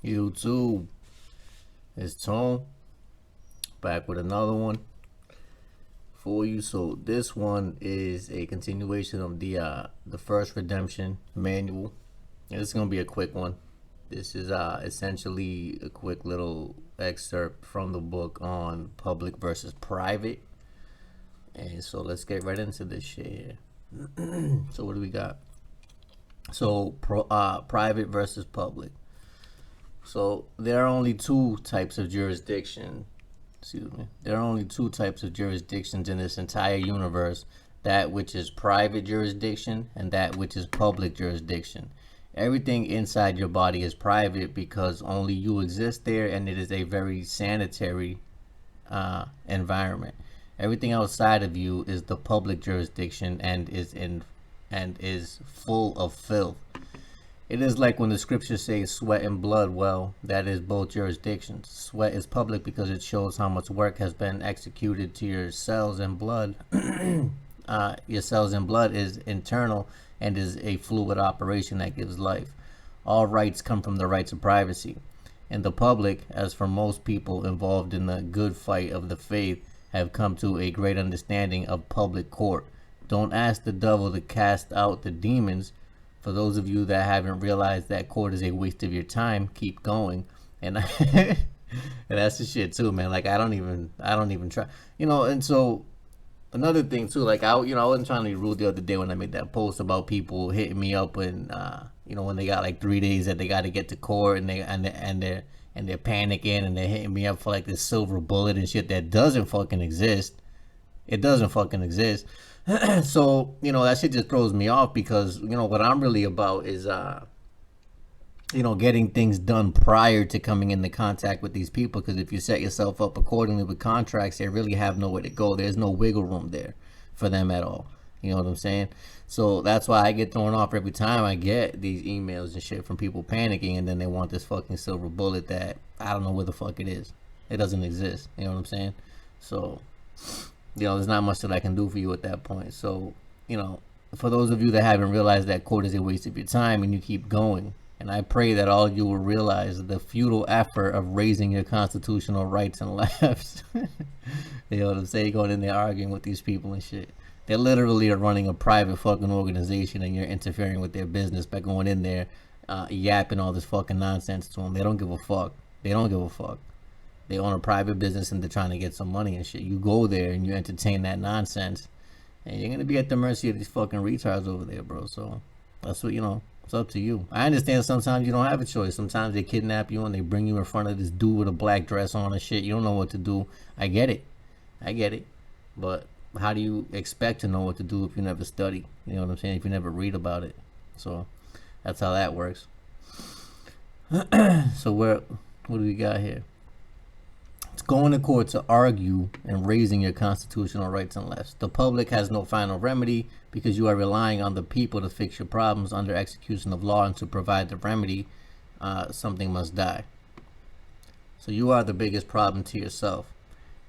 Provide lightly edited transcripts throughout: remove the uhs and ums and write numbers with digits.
YouTube, it's Tone back with another one for you. So this one is a continuation of the first redemption manual. And this is gonna be a quick one. This is essentially a quick little excerpt from the book on public versus private. And so let's get right into this shit here. So what do we got? So private versus public. So there are only two types of jurisdiction. Excuse me. There are only two types of jurisdictions in this entire universe: that which is private jurisdiction and that which is public jurisdiction. Everything inside your body is private because only you exist there, and it is a very sanitary environment. Everything outside of you is the public jurisdiction and is full of filth. It is like when the scriptures say sweat and blood. Well, that is both jurisdictions. Sweat is public because it shows how much work has been executed to your cells and blood. Your cells and blood is internal and is a fluid operation that gives life. All rights come from the rights of privacy. And the public, as for most people involved in the good fight of the faith, have come to a great understanding of public court. Don't ask the devil to cast out the demons. For those of you that haven't realized that court is a waste of your time, keep going. And and that's the shit too, man. Like I don't even try, And so another thing too, like I wasn't trying to be rude the other day when I made that post about people hitting me up when when they got like 3 days that they got to get to court and they're panicking and they're hitting me up for like this silver bullet and shit that doesn't fucking exist. It doesn't fucking exist. So that shit just throws me off because what I'm really about is getting things done prior to coming into contact with these people, because if you set yourself up accordingly with contracts, they really have nowhere to go. There's no wiggle room there for them at all. You know what I'm saying? So that's why I get thrown off every time I get these emails and shit from people panicking, and then they want this fucking silver bullet that I don't know where the fuck it is. It doesn't exist. You know what I'm saying? So there's not much that I can do for you at that point. So, for those of you that haven't realized that court is a waste of your time and you keep going, and I pray that all of you will realize the futile effort of raising your constitutional rights and lefts. You know what I'm saying? Going in there arguing with these people and shit. They literally are running a private fucking organization and you're interfering with their business by going in there yapping all this fucking nonsense to them. They don't give a fuck. They don't give a fuck. They own a private business and they're trying to get some money and shit. You go there and you entertain that nonsense, and you're gonna be at the mercy of these fucking retards over there, bro. So that's what it's up to you. I understand sometimes you don't have a choice. Sometimes they kidnap you and they bring you in front of this dude with a black dress on and shit. You don't know what to do. I get it. But how do you expect to know what to do if you never study? You know what I'm saying? If you never read about it. So that's how that works. So what do we got here? It's going to court to argue and raising your constitutional rights and lefts. The public has no final remedy because you are relying on the people to fix your problems under execution of law, and to provide the remedy, something must die. So you are the biggest problem to yourself.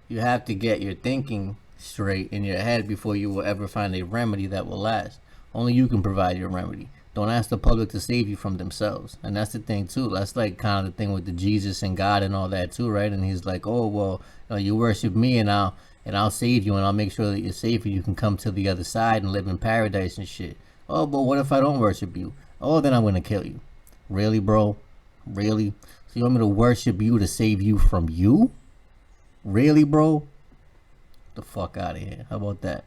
You have to get your thinking straight in your head before you will ever find a remedy that will last. Only you can provide your remedy. Don't ask the public to save you from themselves. And that's the thing too. That's like kind of the thing with the Jesus and God and all that too, right? And he's like, oh well, you worship me and I'll save you and I'll make sure that you're safe and you can come to the other side and live in paradise and shit. Oh, but what if I don't worship you? Oh, then I'm gonna kill you. Really, bro? Really? So you want me to worship you to save you from you? Really, bro? The fuck out of here. How about that?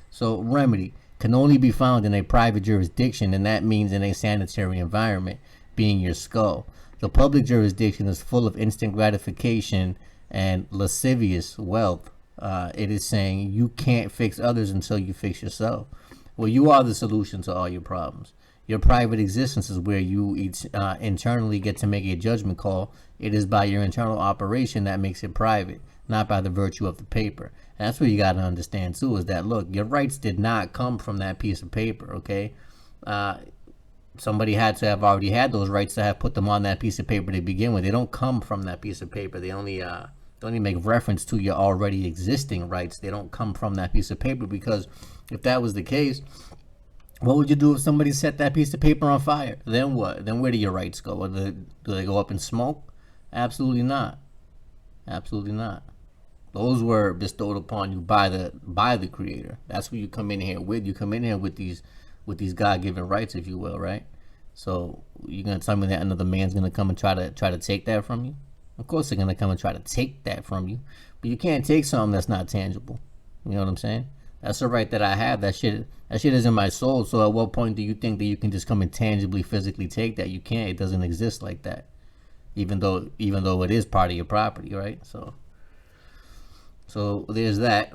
So remedy can only be found in a private jurisdiction, and that means in a sanitary environment, being your skull. The public jurisdiction is full of instant gratification and lascivious wealth. It is saying you can't fix others until you fix yourself. Well, you are the solution to all your problems. Your private existence is where you internally get to make a judgment call. It is by your internal operation that makes it private, not by the virtue of the paper. And that's what you got to understand too, is that, look, your rights did not come from that piece of paper, okay? Somebody had to have already had those rights to have put them on that piece of paper to begin with. They don't come from that piece of paper. They only make reference to your already existing rights. They don't come from that piece of paper, because if that was the case, What would you do if somebody set that piece of paper on fire? Then what? Then where do your rights go? Do they go up in smoke? Absolutely not. Absolutely not. Those were bestowed upon you by the Creator. That's what you come in here with. You come in here with these God-given rights, if you will, right? So you're gonna tell me that another man's gonna come and try to take that from you? Of course they're gonna come and try to take that from you, but you can't take something that's not tangible. You know what I'm saying? That's the right that I have. That shit is in my soul. So at what point do you think that you can just come and tangibly, physically take that? You can't. It doesn't exist like that. Even though it is part of your property, right? So there's that.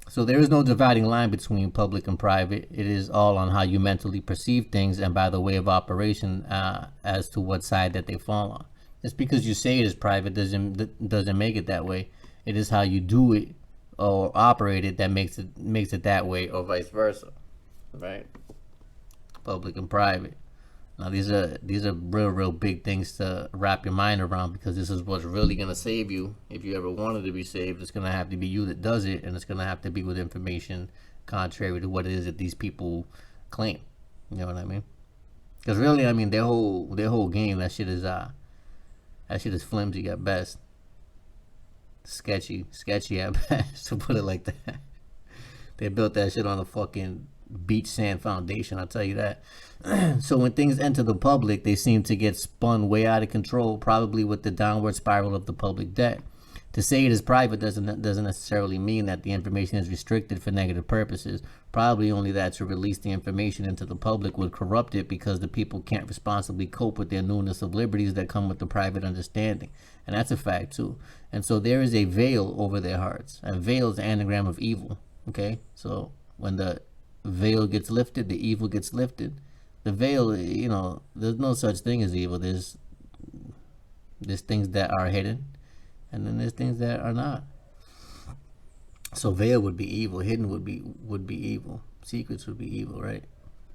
So there is no dividing line between public and private. It is all on how you mentally perceive things and by the way of operation as to what side that they fall on. Just because you say it is private doesn't make it that way. It is how you do it or operate it that makes it that way, or vice versa, right? Public and private. Now these are real big things to wrap your mind around, because this is what's really gonna save you if you ever wanted to be saved. It's gonna have to be you that does it, and it's gonna have to be with information contrary to what it is that these people claim. You know what I mean? Because really, I mean, their whole game, that shit is flimsy at best, sketchy at best, to put it like that. They built that shit on a fucking beach sand foundation, I'll tell you that. So when things enter the public, they seem to get spun way out of control, probably with the downward spiral of the public debt. To say it is private doesn't necessarily mean that the information is restricted for negative purposes. Probably only that to release the information into the public would corrupt it, because the people can't responsibly cope with their newness of liberties that come with the private understanding. And that's a fact too. And so there is a veil over their hearts. A veil is an anagram of evil. Okay? So when the veil gets lifted, the evil gets lifted. The veil, there's no such thing as evil. There's things that are hidden, and then there's things that are not. So veil would be evil, hidden would be evil, secrets would be evil, right?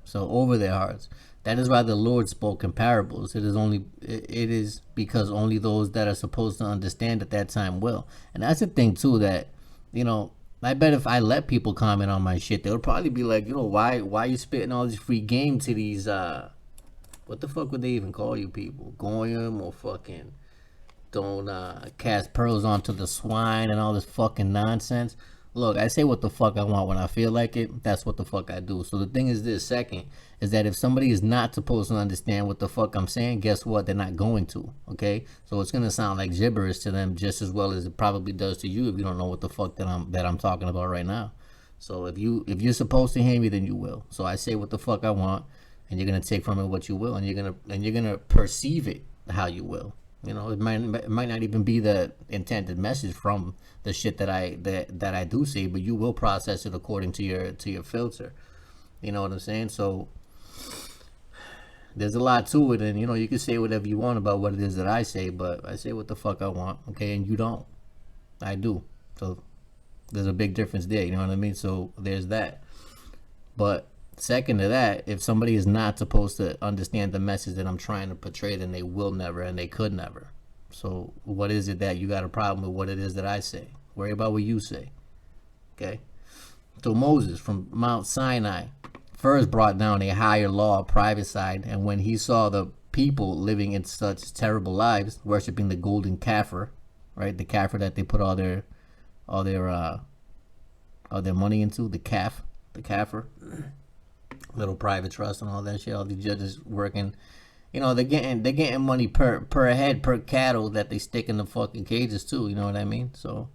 So over their hearts. That is why the Lord spoke in parables. It is because only those that are supposed to understand at that time will. And that's the thing too, that I bet if I let people comment on my shit, they would probably be like, why you spitting all this free game to these what the fuck would they even call you people? Goyim, or fucking don't cast pearls onto the swine and all this fucking nonsense. Look, I say what the fuck I want when I feel like it. That's what the fuck I do. So the thing is this, second, is that if somebody is not supposed to understand what the fuck I'm saying, guess what? They're not going to, okay? So it's going to sound like gibberish to them just as well as it probably does to you if you don't know what the fuck that I'm talking about right now. So if you're supposed to hear me, then you will. So I say what the fuck I want, and you're going to take from it what you will, and you're going to perceive it how you will. It might not even be the intended message from the shit that I do say, but you will process it according to your filter. You know what I'm saying? So there's a lot to it, and you can say whatever you want about what it is that I say, but I say what the fuck I want, okay? And you don't. I do. So there's a big difference there. You know what I mean? So there's that. But second to that, if somebody is not supposed to understand the message that I'm trying to portray, then they will never, and they could never. So what is it that you got a problem with what it is that I say? Worry about what you say. Okay? So Moses from Mount Sinai first brought down a higher law, private side, and when he saw the people living in such terrible lives, worshiping the golden kafir, right? The kafir that they put all their money into, the kafir. Little private trust and all that shit. All the judges working, they're getting money per head, per cattle that they stick in the fucking cages too. You know what I mean? So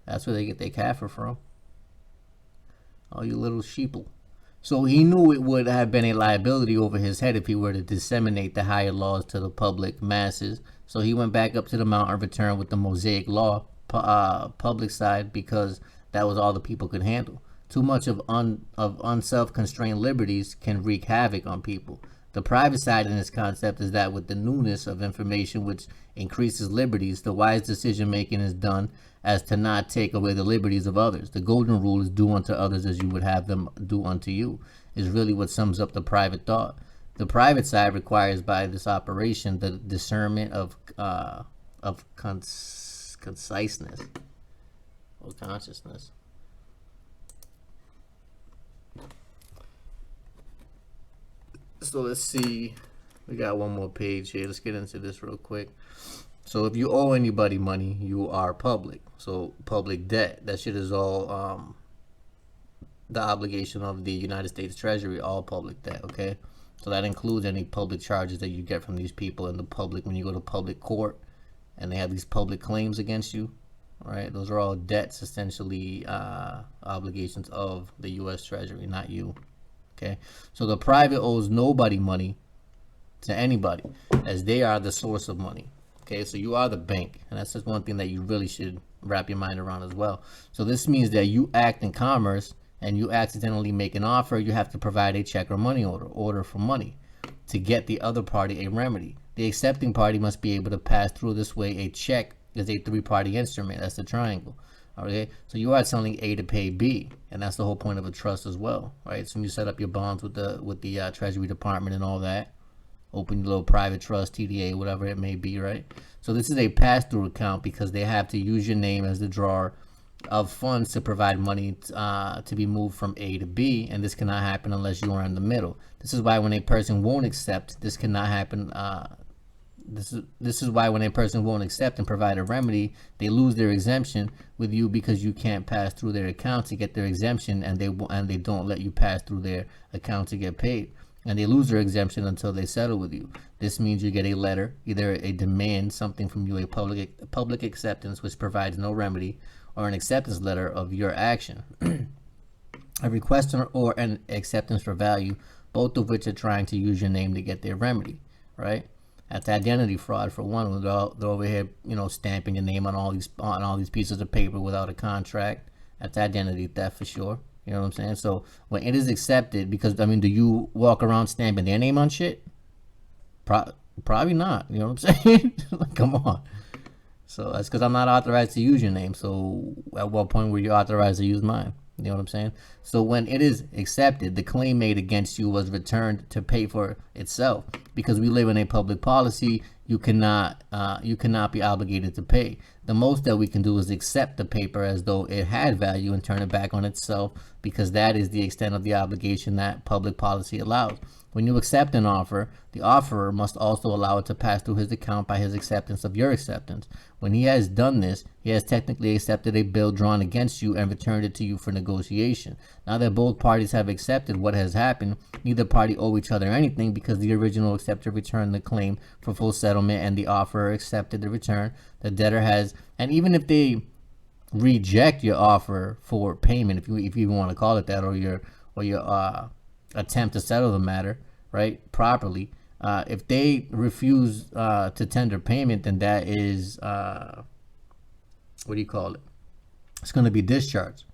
that's where they get their kafir from. All you little sheeple. So he knew it would have been a liability over his head if he were to disseminate the higher laws to the public masses. So he went back up to the mountain and returned with the Mosaic law, public side, because that was all the people could handle. Too much of unself-constrained liberties can wreak havoc on people. The private side in this concept is that with the newness of information which increases liberties, the wise decision-making is done as to not take away the liberties of others. The golden rule is do unto others as you would have them do unto you, is really what sums up the private thought. The private side requires by this operation the discernment of conciseness or consciousness. So let's see. We got one more page here. Let's get into this real quick. So if you owe anybody money, you are public. So public debt. That shit is all the obligation of the United States Treasury, all public debt, okay? So that includes any public charges that you get from these people in the public when you go to public court and they have these public claims against you, right? Those are all debts, essentially, obligations of the U.S. Treasury, not you, okay? So the private owes nobody money to anybody, as they are the source of money, okay? So you are the bank, and that's just one thing that you really should wrap your mind around as well. So this means that you act in commerce and you accidentally make an offer, you have to provide a check or money order for money to get the other party a remedy. The accepting party must be able to pass through this way. A check is a three-party instrument. That's the triangle. Okay, so you are telling A to pay B, and that's the whole point of a trust as well, right? So when you set up your bonds with the Treasury Department and all that, open your little private trust, TDA, whatever it may be, right? So this is a pass-through account because they have to use your name as the drawer of funds to provide money to be moved from A to B, and this cannot happen unless you are in the middle. This is why when a person won't accept, this cannot happen. This is why when a person won't accept and provide a remedy, they lose their exemption with you because you can't pass through their account to get their exemption, and they don't let you pass through their account to get paid. And they lose their exemption until they settle with you. This means you get a letter, either a demand, something from you, a public acceptance, which provides no remedy, or an acceptance letter of your action. A request or an acceptance for value, both of which are trying to use your name to get their remedy, right? That's identity fraud for one. They're over here, stamping your name on all these pieces of paper without a contract. That's identity theft for sure. You know what I'm saying? So when it is accepted, because do you walk around stamping their name on shit? Probably not. You know what I'm saying? Come on. So that's because I'm not authorized to use your name. So at what point were you authorized to use mine? You know what I'm saying? So when it is accepted, the claim made against you was returned to pay for itself. Because we live in a public policy, you cannot be obligated to pay. The most that we can do is accept the paper as though it had value and turn it back on itself, because that is the extent of the obligation that public policy allows. When you accept an offer, the offerer must also allow it to pass through his account by his acceptance of your acceptance. When he has done this, he has technically accepted a bill drawn against you and returned it to you for negotiation. Now that both parties have accepted what has happened, neither party owe each other anything, because the original acceptor returned the claim for full settlement and the offerer accepted the return. The debtor has, and even if they reject your offer for payment, if you even want to call it that, or your attempt to settle the matter, right, properly, if they refuse to tender payment, then that is what do you call it? It's going to be discharged.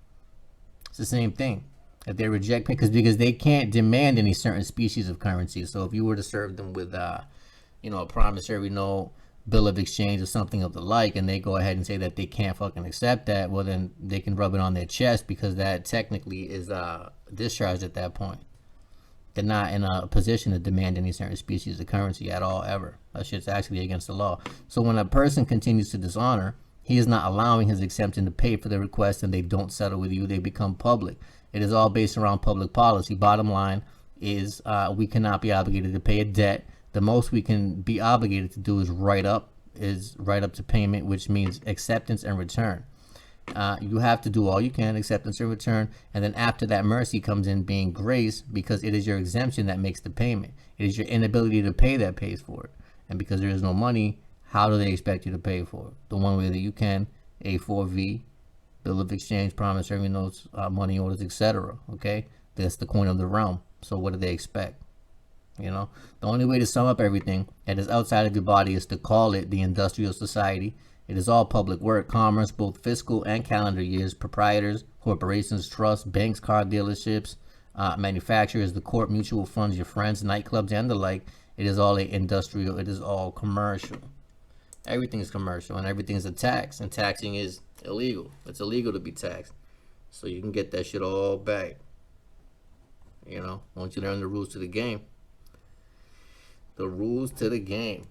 It's the same thing. If they reject because they can't demand any certain species of currency. So if you were to serve them with a promissory note, bill of exchange, or something of the like, and they go ahead and say that they can't fucking accept that, well, then they can rub it on their chest, because that technically is discharged at that point. They're not in a position to demand any certain species of currency at all, ever. That shit's actually against the law. So when a person continues to dishonor, he is not allowing his exemption to pay for the request, and they don't settle with you. They become public. It is all based around public policy. Bottom line is we cannot be obligated to pay a debt. The most we can be obligated to do is write up to payment, which means acceptance and return. You have to do all you can, acceptance and return, and then after that, mercy comes in, being grace, because it is your exemption that makes the payment. It is your inability to pay that pays for it. And because there is no money, how do they expect you to pay for it? The one way that you can, A4V, bill of exchange, promissory notes, money orders, etc. Okay, that's the coin of the realm. So what do they expect? The only way to sum up everything that is outside of your body is to call it the industrial society. It is all public work, commerce, both fiscal and calendar years, proprietors, corporations, trusts, banks, car dealerships, manufacturers, the court, mutual funds, your friends, nightclubs, and the like. It is all industrial. It is all commercial. Everything is commercial, and everything is a tax, and taxing is illegal. It's illegal to be taxed. So you can get that shit all back. Once you learn the rules to the game. The rules to the game.